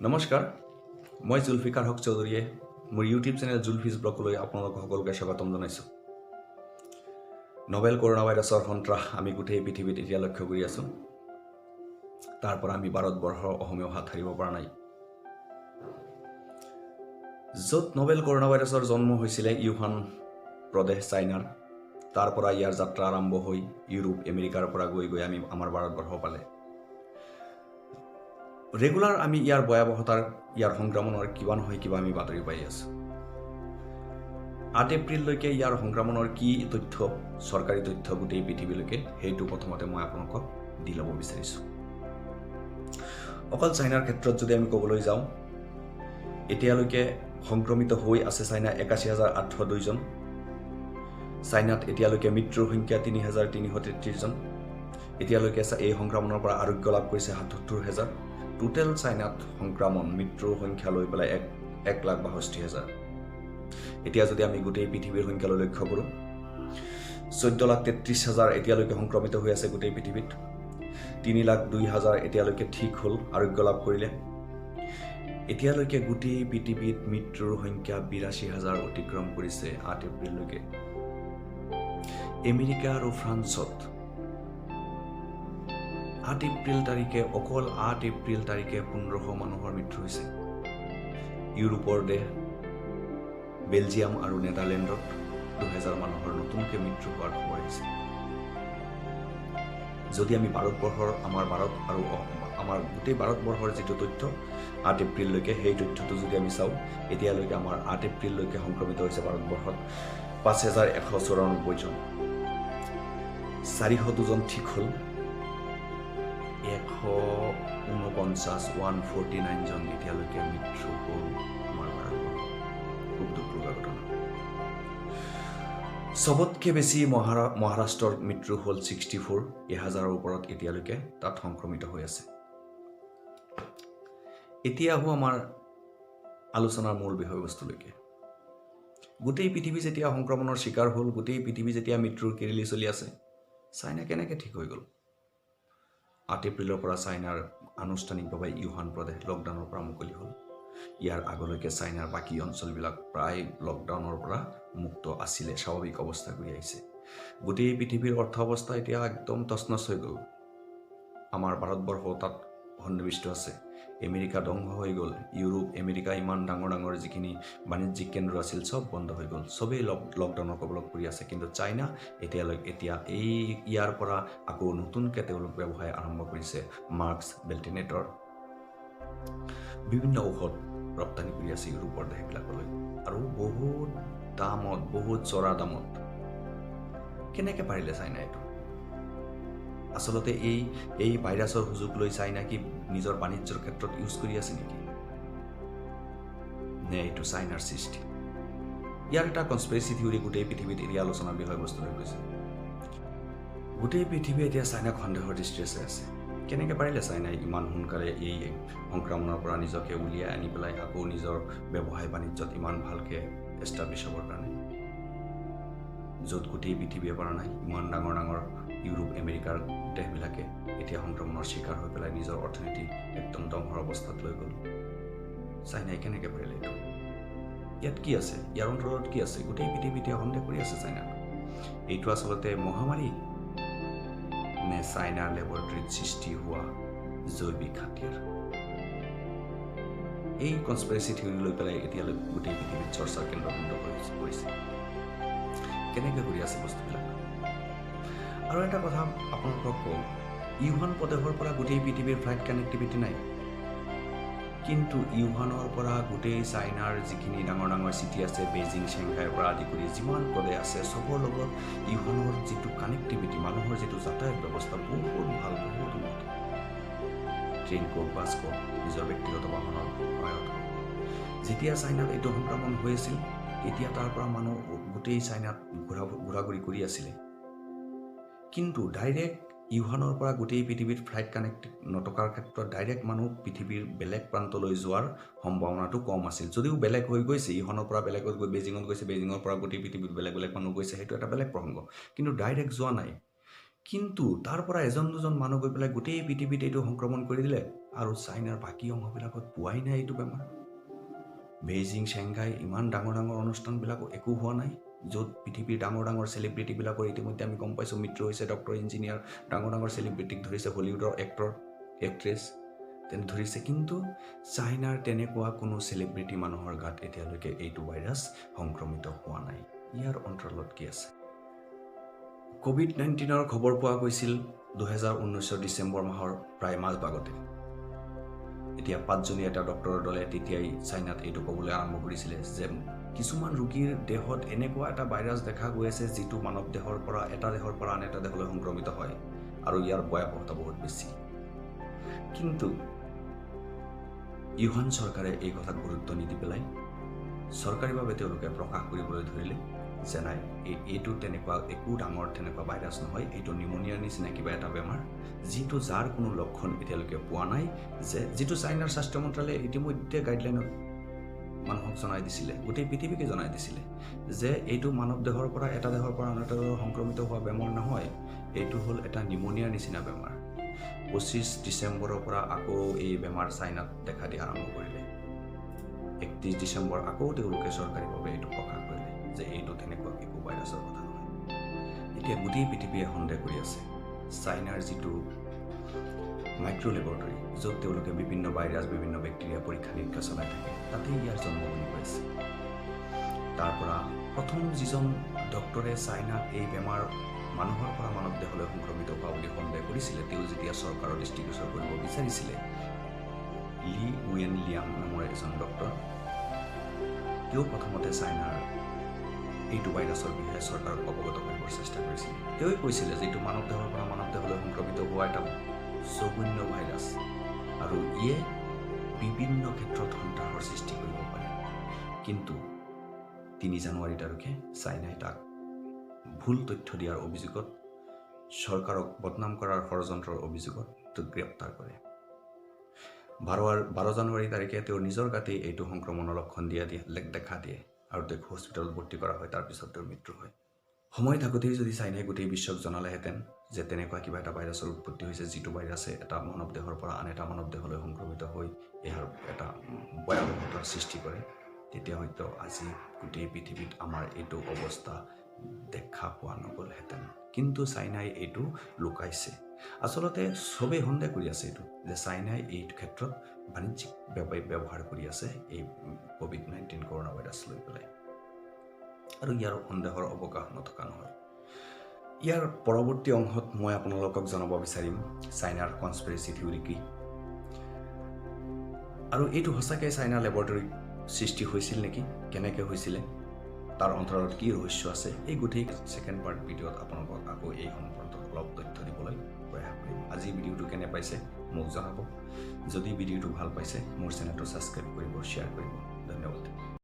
নমস্কাৰ, মই জুলফিকাৰ হক চৌধুৰীয়ে মোৰ ইউটিউব চেনেল জুলফিজ ব্লগলৈ আপোনালোক সকলোকে স্বাগতম জনাইছোঁ। নভেল কৰোণা ভাইৰাছৰ সন্ত্ৰাস আমি গোটেই পৃথিৱীত এতিয়া লক্ষ্য কৰি আছোঁ। তাৰ পৰা আমি ভাৰতবৰ্ষৰ অসমীয়া হাত সাৰিব পৰা নাই। য'ত নভেল কৰোণা ভাইৰাছৰ জন্ম হৈছিলে ইউহান প্ৰদেশ চাইনাৰ, তাৰ পৰা ইয়াৰ যাত্ৰা আৰম্ভ হৈ ইউৰোপ আমেৰিকাৰ পৰা গৈ গৈ আমি আমাৰ ভাৰতবৰ্ষ পালে। ৰেগুলাৰ আমি ইয়াৰ ভয়াৱহতাৰ ইয়াৰ সংক্ৰমণৰ কিবা নহয় কিবা আমি বাতৰি পাই আছোঁ। 8 এপ্ৰিললৈকে ইয়াৰ সংক্ৰমণৰ কি তথ্য, চৰকাৰী তথ্য গোটেই পৃথিৱীলৈকে, সেইটো প্ৰথমতে মই আপোনালোকক দি ল'ব বিচাৰিছোঁ। অকল চাইনাৰ ক্ষেত্ৰত যদি আমি ক'বলৈ যাওঁ, এতিয়ালৈকে সংক্ৰমিত হৈ আছে চাইনা 81,802 জন। চাইনাত এতিয়ালৈকে মৃত্যুৰ সংখ্যা 3,333 জন। এতিয়ালৈকে এই সংক্ৰমণৰ পৰা আৰোগ্য লাভ কৰিছে 77,000। টোটেল চাইনাত সংক্ৰমণ মৃত্যুৰ সংখ্যা লৈ পেলাই 1,62,000। এতিয়া যদি আমি গোটেই পৃথিৱীৰ সংখ্যালৈ লক্ষ্য কৰোঁ, 14,33,000 এতিয়ালৈকে সংক্ৰমিত হৈ আছে গোটেই পৃথিৱীত। 3,02,000 এতিয়ালৈকে ঠিক হ'ল, আৰোগ্য লাভ কৰিলে। এতিয়ালৈকে গোটেই পৃথিৱীত মৃত্যুৰ সংখ্যা 82,000 অতিক্ৰম কৰিছে 8 এপ্ৰিললৈকে। আমেৰিকা আৰু ফ্ৰান্সত 8 এপ্ৰিল তাৰিখে, অকল 8 এপ্ৰিল তাৰিখে 1500 মানুহৰ মৃত্যু হৈছে। ইউৰোপৰ দেশ বেলজিয়াম আৰু নেদাৰলেণ্ডত 2000 মানুহৰ নতুনকৈ মৃত্যু হোৱাৰ খবৰ আহিছে। যদি আমি ভাৰতবৰ্ষৰ আমাৰ গোটেই ভাৰতবৰ্ষৰ যিটো তথ্য 8 এপ্ৰিললৈকে, সেই তথ্যটো যদি আমি চাওঁ, এতিয়ালৈকে আমাৰ 8 এপ্ৰিললৈকে সংক্ৰমিত হৈছে ভাৰতবৰ্ষত 5,194 জন। 402 জন ঠিক হ'ল। 149 জন এতিয়ালৈকে মৃত্যু হ'ল আমাৰ ভাৰতবৰ্ষত। খুব দুখ লগা ঘটনা। চবতকৈ বেছি মহাৰাষ্ট্ৰৰ মৃত্যু হ'ল 64, 1000ৰ ওপৰত এতিয়ালৈকে তাত সংক্ৰমিত হৈ আছে। এতিয়া আহোঁ আমাৰ আলোচনাৰ মূল বিষয়বস্তুলৈকে। গোটেই পৃথিৱী যেতিয়া সংক্ৰমণৰ চিকাৰ হ'ল, গোটেই পৃথিৱী যেতিয়া মৃত্যুৰ কেৰেলি চলি আছে, চাইনা কেনেকৈ ঠিক হৈ গ'ল? 8 এপ্ৰিলৰ পৰা চাইনাৰ আনুষ্ঠানিকভাৱে ইউহান প্ৰদেশ লকডাউনৰ পৰা মুকলি হ'ল। ইয়াৰ আগলৈকে চাইনাৰ বাকী অঞ্চলবিলাক প্ৰায় লকডাউনৰ পৰা মুক্ত আছিলে, স্বাভাৱিক অৱস্থা ঘূৰি আহিছে। গোটেই পৃথিৱীৰ অৰ্থ অৱস্থা এতিয়া একদম তছনছ হৈ গ'ল। আমাৰ ভাৰতবৰ্ষ তাত সন্নিৱিষ্ট আছে। আমেৰিকা ধ্বংস হৈ গ'ল। ইউৰোপ আমেৰিকা ইমান ডাঙৰ ডাঙৰ যিখিনি বাণিজ্যিক কেন্দ্ৰ আছিল, চব বন্ধ হৈ গ'ল। চবেই লকডাউনৰ কবলত পৰি আছে। কিন্তু চাইনা এতিয়া ইয়াৰ পৰা আকৌ নতুনকৈ তেওঁলোক ব্যৱসায় আৰম্ভ কৰিছে। মাস্ক, ভেণ্টিলেটৰ, বিভিন্ন ঔষধ ৰপ্তানি কৰি আছে ইউৰোপৰ দেশবিলাকলৈ, আৰু বহুত দামত, বহুত চৰা দামত। কেনেকৈ পাৰিলে চাইনা এইটো? আচলতে এই ভাইৰাছৰ সুযোগ লৈ চাইনা কি নিজৰ বাণিজ্যৰ ক্ষেত্ৰত ইউজ কৰি আছে নেকি? নে এইটো চাইনাৰ সৃষ্টি? ইয়াৰ এটা কনস্পিৰেচি থিয়ৰী গোটেই পৃথিৱীত এতিয়া আলোচনাৰ বিষয়বস্তু হৈ গৈছে। গোটেই পৃথিৱী এতিয়া চাইনাক সন্দেহৰ দৃষ্টিৰে চাই আছে। কেনেকৈ পাৰিলে চাইনাই ইমান সোনকালে এই সংক্ৰমণৰ পৰা নিজকে উলিয়াই আনি পেলাই আকৌ নিজৰ ব্যৱসায় বাণিজ্যত ইমান ভালকৈ এষ্টাব্লিছ হ'বৰ কাৰণে? য'ত গোটেই পৃথিৱীয়ে পৰা নাই, ইমান ডাঙৰ ডাঙৰ ইউৰোপ আমেৰিকাৰ দেশবিলাকে এতিয়া সংক্ৰমণৰ চিকাৰ হৈ পেলাই নিজৰ অৰ্থনীতি একদম ধ্বংসৰ অৱস্থাত লৈ গ'ল। চাইনাই কেনেকৈ পাৰিলে এইটো? ইয়াত কি আছে? ইয়াৰ অন্তৰত কি আছে? গোটেই পৃথিৱী এতিয়া সন্দেহ কৰি আছে চাইনাক। এইটো আচলতে মহামাৰী নে চাইনাৰ লেবৰেটৰীত সৃষ্টি হোৱা জৈৱিক হাতিয়াৰ? এই কনস্পিৰেচি থিয়ৰী লৈ পেলাই এতিয়ালৈ গোটেই পৃথিৱীত চৰ্চাৰ কেন্দ্ৰবিন্দু হৈ পৰিছে। কেনেকৈ কৰি আছে বস্তুবিলাক? আৰু এটা কথা আপোনালোকক কওঁ, ইউহান প্ৰদেশৰ পৰা গোটেই পৃথিৱীৰ ফ্লাইট কানেক্টিভিটি নাই। কিন্তু ইউহানৰ পৰা গোটেই চাইনাৰ যিখিনি ডাঙৰ ডাঙৰ চিটি আছে, বেইজিং, চেংহাইৰ পৰা আদি কৰি যিমান প্ৰদেশ আছে, চবৰ লগত ইউহানৰ যিটো কানেক্টিভিটি, মানুহৰ যিটো যাতায়াত ব্যৱস্থা বহুত ভাল, বহুত উন্নত। ট্ৰেইন কওক, বাছ কওক, নিজৰ ব্যক্তিগত বাহনৰ সহায়ত হওক। যেতিয়া চাইনাত এইটো সংক্ৰমণ হৈ আছিল, তেতিয়া তাৰ পৰা মানুহ গোটেই চাইনাত ঘূৰা-ঘূৰি কৰি আছিলে। কিন্তু ডাইৰেক্ট ইউহানৰ পৰা গোটেই পৃথিৱীত ফ্লাইট কানেক্ট নথকাৰ ক্ষেত্ৰত ডাইৰেক্ট মানুহ পৃথিৱীৰ বেলেগ প্ৰান্তলৈ যোৱাৰ সম্ভাৱনাটো কম আছিল। যদিও বেলেগ হৈ গৈছে, ইউহানৰ পৰা বেলেগত গৈ বেইজিঙত গৈছে, বেইজিঙৰ পৰা গোটেই পৃথিৱীত বেলেগ বেলেগ মানুহ গৈছে, সেইটো এটা বেলেগ প্ৰসংগ। কিন্তু ডাইৰেক্ট যোৱা নাই। কিন্তু তাৰ পৰা এজন দুজন মানুহ গৈ পেলাই গোটেই পৃথিৱীত এইটো সংক্ৰমণ কৰি দিলে, আৰু চাইনাৰ বাকী অংশবিলাকত পোৱাই নাই এইটো বেমাৰ। বেইজিং, চেংঘাই ইমান ডাঙৰ ডাঙৰ অনুষ্ঠানবিলাকো একো হোৱা নাই, য'ত পৃথিৱীৰ ডাঙৰ ডাঙৰ চেলিব্ৰিটিবিলাকৰ ইতিমধ্যে আমি গম পাইছোঁ মৃত্যু হৈছে, ডক্টৰ, ইঞ্জিনিয়াৰ, ডাঙৰ ডাঙৰ চেলিব্ৰিটিক ধৰিছে, হলিউডৰ এক্টৰ, এক্ট্ৰেছ তেনে ধৰিছে। কিন্তু চাইনাৰ তেনেকুৱা কোনো চেলিব্ৰিটি মানুহৰ গাত এতিয়ালৈকে এইটো ভাইৰাছ সংক্ৰমিত হোৱা নাই। ইয়াৰ অন্তৰালত কি আছে? COVID-19 খবৰ পোৱা গৈছিল 2019 ডিচেম্বৰ মাহৰ প্ৰায় মাজভাগতে। এতিয়া 5জনীয়া এটা ডক্টৰৰ দলে তেতিয়াই চাইনাত এইটো ক'বলৈ আৰম্ভ কৰিছিলে যে কিছুমান ৰোগীৰ দেহত এনেকুৱা এটা ভাইৰাছ দেখা গৈ আছে যিটো মানৱ দেহৰ পৰা এটা দেহৰ পৰা আন এটা দেহলৈ সংক্ৰমিত হয় আৰু ইয়াৰ ভয়াৱহতা বহুত বেছি। কিন্তু ইউহান চৰকাৰে এই কথাত গুৰুত্ব নিদি পেলাই চৰকাৰীভাৱে তেওঁলোকে প্ৰকাশ কৰিবলৈ ধৰিলে যে নাই, এইটো তেনেকুৱা একো ডাঙৰ তেনেকুৱা ভাইৰাছ নহয়, এইটো নিউমনিয়াৰ নিচিনা কিবা এটা বেমাৰ, যাৰ কোনো লক্ষণ এতিয়ালৈকে পোৱা নাই, যিটো চাইনাৰ স্বাস্থ্য মন্ত্ৰালয়ে ইতিমধ্যে গাইডলাইনত মানুহক জনাই দিছিলে, গোটেই পৃথিৱীকে জনাই দিছিলে যে এইটো মানৱ দেহৰ পৰা এটা দেহৰ পৰা আন এটা দেহৰ সংক্ৰমিত হোৱা বেমাৰ নহয়, এইটো হ'ল এটা নিউমনিয়াৰ নিচিনা বেমাৰ। 25 ডিচেম্বৰৰ পৰা আকৌ এই বেমাৰ চাইনাত দেখা দিয়া আৰম্ভ কৰিলে। 31 ডিচেম্বৰ আকৌ তেওঁলোকে চৰকাৰীভাৱে এইটো প্ৰকাশ কৰিলে যে এইটো তেনেকুৱা একো ভাইৰাছৰ কথা নহয়। এতিয়া গোটেই পৃথিৱীয়ে সন্দেহ কৰি আছে চাইনাৰ যিটো মাইক্ৰ' লেবৰেটৰী, য'ত তেওঁলোকে বিভিন্ন ভাইৰাছ, বিভিন্ন বেক্টেৰিয়া পৰীক্ষা নিৰীক্ষা চলাই থাকে, তাতেই ইয়াৰ জন্ম বুলি পাইছে। তাৰ পৰা প্ৰথম যিজন ডক্টৰে চাইনাত এই বেমাৰ মানুহৰ পৰা মানৱ দেহলৈ সংক্ৰমিত হোৱা বুলি সন্দেহ কৰিছিলে, তেওঁ যেতিয়া চৰকাৰৰ দৃষ্টিগোচৰ কৰিব বিচাৰিছিলে, লি ৱেনলিয়াং নামৰ এজন ডক্টৰ, তেওঁ প্ৰথমতে চাইনাৰ এইটো ভাইৰাছৰ বিষয়ে চৰকাৰক অৱগত কৰিবৰ চেষ্টা কৰিছিল। তেওঁই কৈছিলে যে এইটো মানৱ দেহৰ পৰা মানৱ দেহলৈ সংক্ৰমিত হোৱা এটা জঘন্য ভাইৰাছ আৰু ইয়ে বিভিন্ন ক্ষেত্ৰত সন্ত্ৰাসৰ সৃষ্টি কৰিব পাৰে। কিন্তু 3 জানুৱাৰী তাৰিখে চাইনাই তাক ভুল তথ্য দিয়াৰ অভিযোগত, চৰকাৰক বদনাম কৰাৰ ষড়যন্ত্ৰৰ অভিযোগত তেওঁক গ্ৰেপ্তাৰ কৰে। 12 জানুৱাৰী তাৰিখে তেওঁৰ নিজৰ গাতেই এইটো সংক্ৰমণৰ লক্ষণ দেখা দিয়ে আৰু তেওঁক হস্পিটেলত ভৰ্তি কৰা হয়। তাৰপিছত তেওঁৰ মৃত্যু হয়। সময় থাকোঁতেই যদি চাইনাই গোটেই বিশ্বক জনালেহেঁতেন যে তেনেকুৱা কিবা এটা ভাইৰাছৰ উৎপত্তি হৈছে, যিটো ভাইৰাছে এটা মানৱ দেহৰ পৰা আন এটা মানৱ দেহলৈ সংক্ৰমিত হৈ ইয়াৰ এটা ভয়াৱহতাৰ সৃষ্টি কৰে, তেতিয়া হয়তো আজি গোটেই পৃথিৱীত আমাৰ এইটো অৱস্থা দেখা পোৱা নগ'লহেঁতেন। কিন্তু চাইনাই এইটো লুকাইছে। আচলতে চবেই সন্দেহ কৰি আছে এইটো যে চাইনাই এই ক্ষেত্ৰত বাণিজ্যিক ব্যৱহাৰ কৰি আছে এই COVID-19 কৰোণা ভাইৰাছ লৈ পেলাই, আৰু ইয়াৰ সন্দেহৰ অৱকাশ নথকা নহয়। ইয়াৰ পৰৱৰ্তী অংশত মই আপোনালোকক জনাব বিচাৰিম চাইনাৰ কনস্পিৰেচি থিয়ৰী কি, আৰু এইটো সঁচাকৈ চাইনা লেবৰেটৰীত সৃষ্টি হৈছিল নেকি, কেনেকৈ হৈছিলে, তাৰ অন্তৰালত কি ৰহস্য আছে, এই গোটেই ছেকেণ্ড পাৰ্ট ভিডিঅ'ত আপোনালোকক আকৌ এই সম্পৰ্কত অলপ তথ্য দিবলৈ প্ৰয়াস কৰিম। আজি ভিডিঅ'টো কেনে পাইছে মোক জনাব। যদি ভিডিঅ'টো ভাল পাইছে মোৰ চেনেলটো ছাবস্ক্ৰাইব কৰিব, শ্বেয়াৰ কৰিব। ধন্যবাদ।